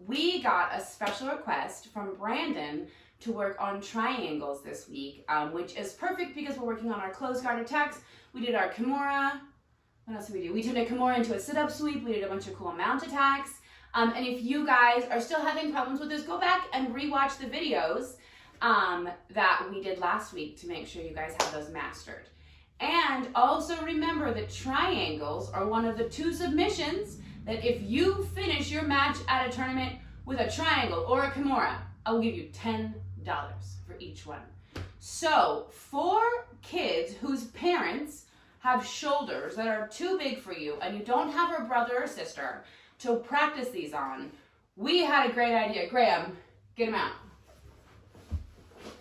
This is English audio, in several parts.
we got a special request from Brandon to work on triangles this week, which is perfect because we're working on our closed guard attacks. We did our Kimura. What else did we do? We turned a Kimura into a sit-up sweep. We did a bunch of cool mount attacks. And if you guys are still having problems with this, go back and rewatch the videos that we did last week to make sure you guys have those mastered. And also remember that triangles are one of the 2 submissions that if you finish your match at a tournament with a triangle or a Kimura, I will give you $10 for each one. So for kids whose parents have shoulders that are too big for you and you don't have a brother or sister to practice these on, we had a great idea. Graham, get him out.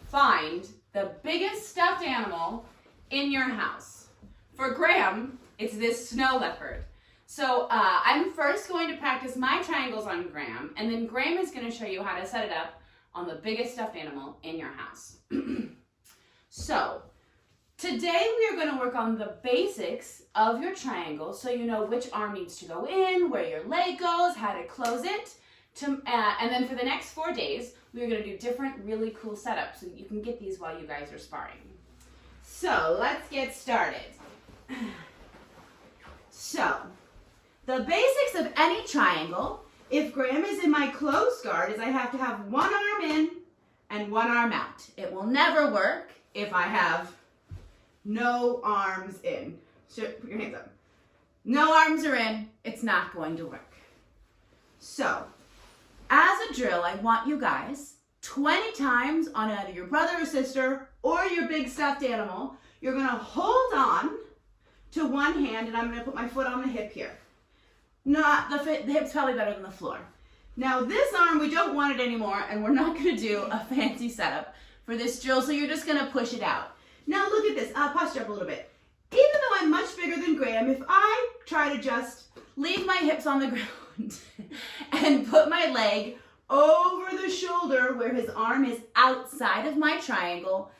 Find the biggest stuffed animal in your house. For Graham, it's this snow leopard. So I'm first going to practice my triangles on Graham, and then Graham is going to show you how to set it up on the biggest stuffed animal in your house. So today we are going to work on the basics of your triangle so you know which arm needs to go in, where your leg goes, how to close it. And then for the next 4 days, we are going to do different really cool setups so that you can get these while you guys are sparring. So let's get started. So the basics of any triangle, if Graham is in my closed guard, is I have to have one arm in and one arm out. It will never work if I have no arms in. So put your hands up. No arms are in, it's not going to work. So as a drill, I want you guys 20 times on either your brother or sister or your big stuffed animal, you're going to hold on to one hand, and I'm going to put my foot on the hip here. Not the hip's probably better than the floor. Now this arm, we don't want it anymore, and we're not going to do a fancy setup for this drill, so you're just going to push it out. Now look at this. I'll posture up a little bit. Even though I'm much bigger than Graham, if I try to just leave my hips on the ground and put my leg over the shoulder where his arm is outside of my triangle,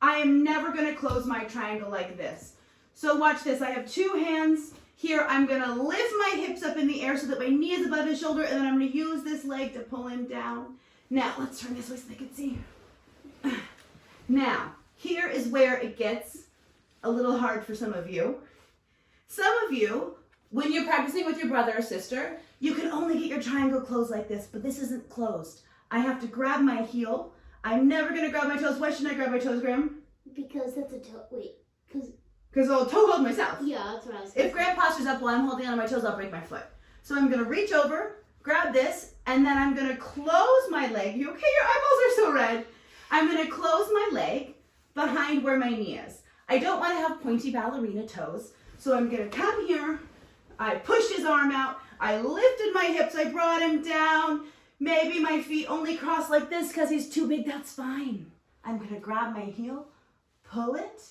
I am never going to close my triangle like this. So watch this. I have 2 hands here. I'm going to lift my hips up in the air so that my knee is above his shoulder, and then I'm going to use this leg to pull him down. Now let's turn this way so they can see. Now here is where it gets a little hard for some of you. Some of you, when you're practicing with your brother or sister, you can only get your triangle closed like this, but this isn't closed. I have to grab my heel. I'm never going to grab my toes. Why shouldn't I grab my toes, Graham? Because that's a toe. Wait. Because I'll toe hold myself. Yeah, that's what I was saying. If Graham postures up while I'm holding on to my toes, I'll break my foot. So I'm going to reach over, grab this, and then I'm going to close my leg. You okay? Your eyeballs are so red. I'm going to close my leg behind where my knee is. I don't want to have pointy ballerina toes. So I'm going to come here. I pushed his arm out. I lifted my hips. I brought him down. Maybe my feet only cross like this because he's too big. That's fine. I'm going to grab my heel, pull it,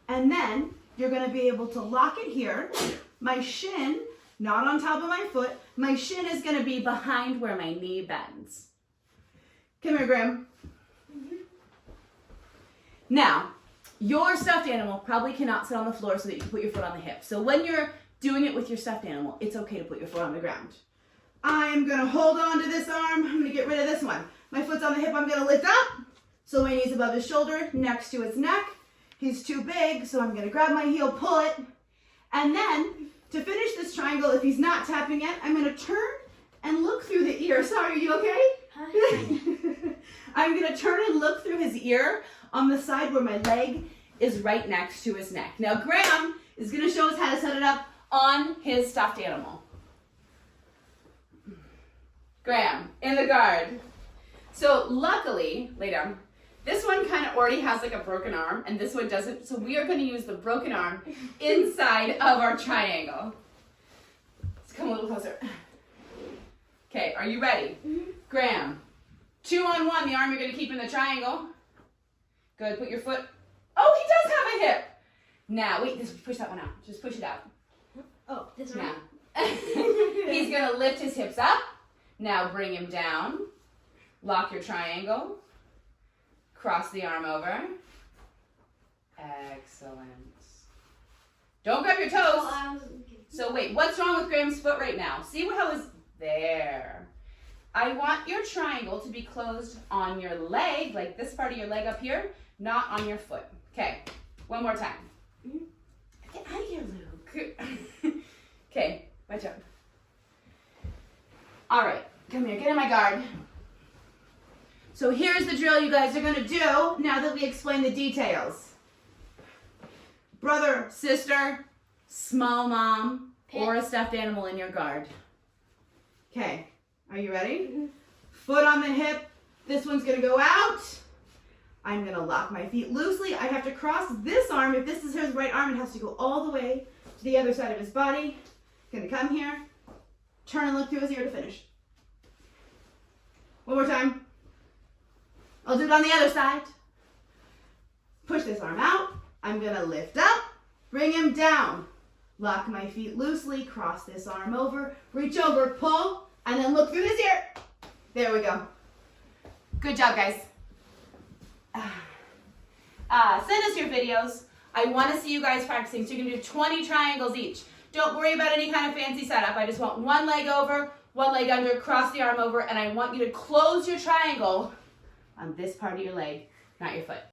and then you're going to be able to lock it here. My shin, not on top of my foot. My shin is going to be behind where my knee bends. Come here, Graham. Now, your stuffed animal probably cannot sit on the floor so that you can put your foot on the hip. So when you're doing it with your stuffed animal, it's okay to put your foot on the ground. I'm going to hold on to this arm. I'm going to get rid of this one. My foot's on the hip. I'm going to lift up. So my knee's above his shoulder, next to his neck. He's too big, so I'm going to grab my heel, pull it. And then, to finish this triangle, if he's not tapping it, I'm going to turn and look through the ear. Sorry, are you okay? Hi. I'm going to turn and look through his ear on the side where my leg is right next to his neck. Now, Graham is going to show us how to set it up on his stuffed animal. Graham, in the guard. So luckily, lay down, this one kind of already has like a broken arm and this one doesn't. So we are going to use the broken arm inside of our triangle. Let's come a little closer. Okay, are you ready? Mm-hmm. Graham, 2 on 1, the arm you're going to keep in the triangle. Good, put your foot. Oh, he does have a hip. Now, wait, push that one out. Just push it out. Oh, this one? Now. He's going to lift his hips up. Now bring him down. Lock your triangle. Cross the arm over. Excellent. Don't grab your toes. So wait, what's wrong with Graham's foot right now? See how his, there. I want your triangle to be closed on your leg, like this part of your leg up here, not on your foot. Okay, one more time. Get out of here, Luke. Okay, my turn. All right, come here, get in my guard. So here's the drill you guys are gonna do now that we explain the details. Brother, sister, small mom, or a stuffed animal in your guard. Okay, are you ready? Foot on the hip. This one's gonna go out. I'm gonna lock my feet loosely. I have to cross this arm. If this is his right arm, it has to go all the way to the other side of his body. Gonna come here, turn and look through his ear to finish. One more time. I'll do it on the other side. Push this arm out. I'm gonna lift up, bring him down. Lock my feet loosely, cross this arm over, reach over, pull, and then look through his ear. There we go. Good job, guys. Send us your videos. I want to see you guys practicing. So you can do 20 triangles each. Don't worry about any kind of fancy setup. I just want one leg over, one leg under, cross the arm over, and I want you to close your triangle on this part of your leg, not your foot.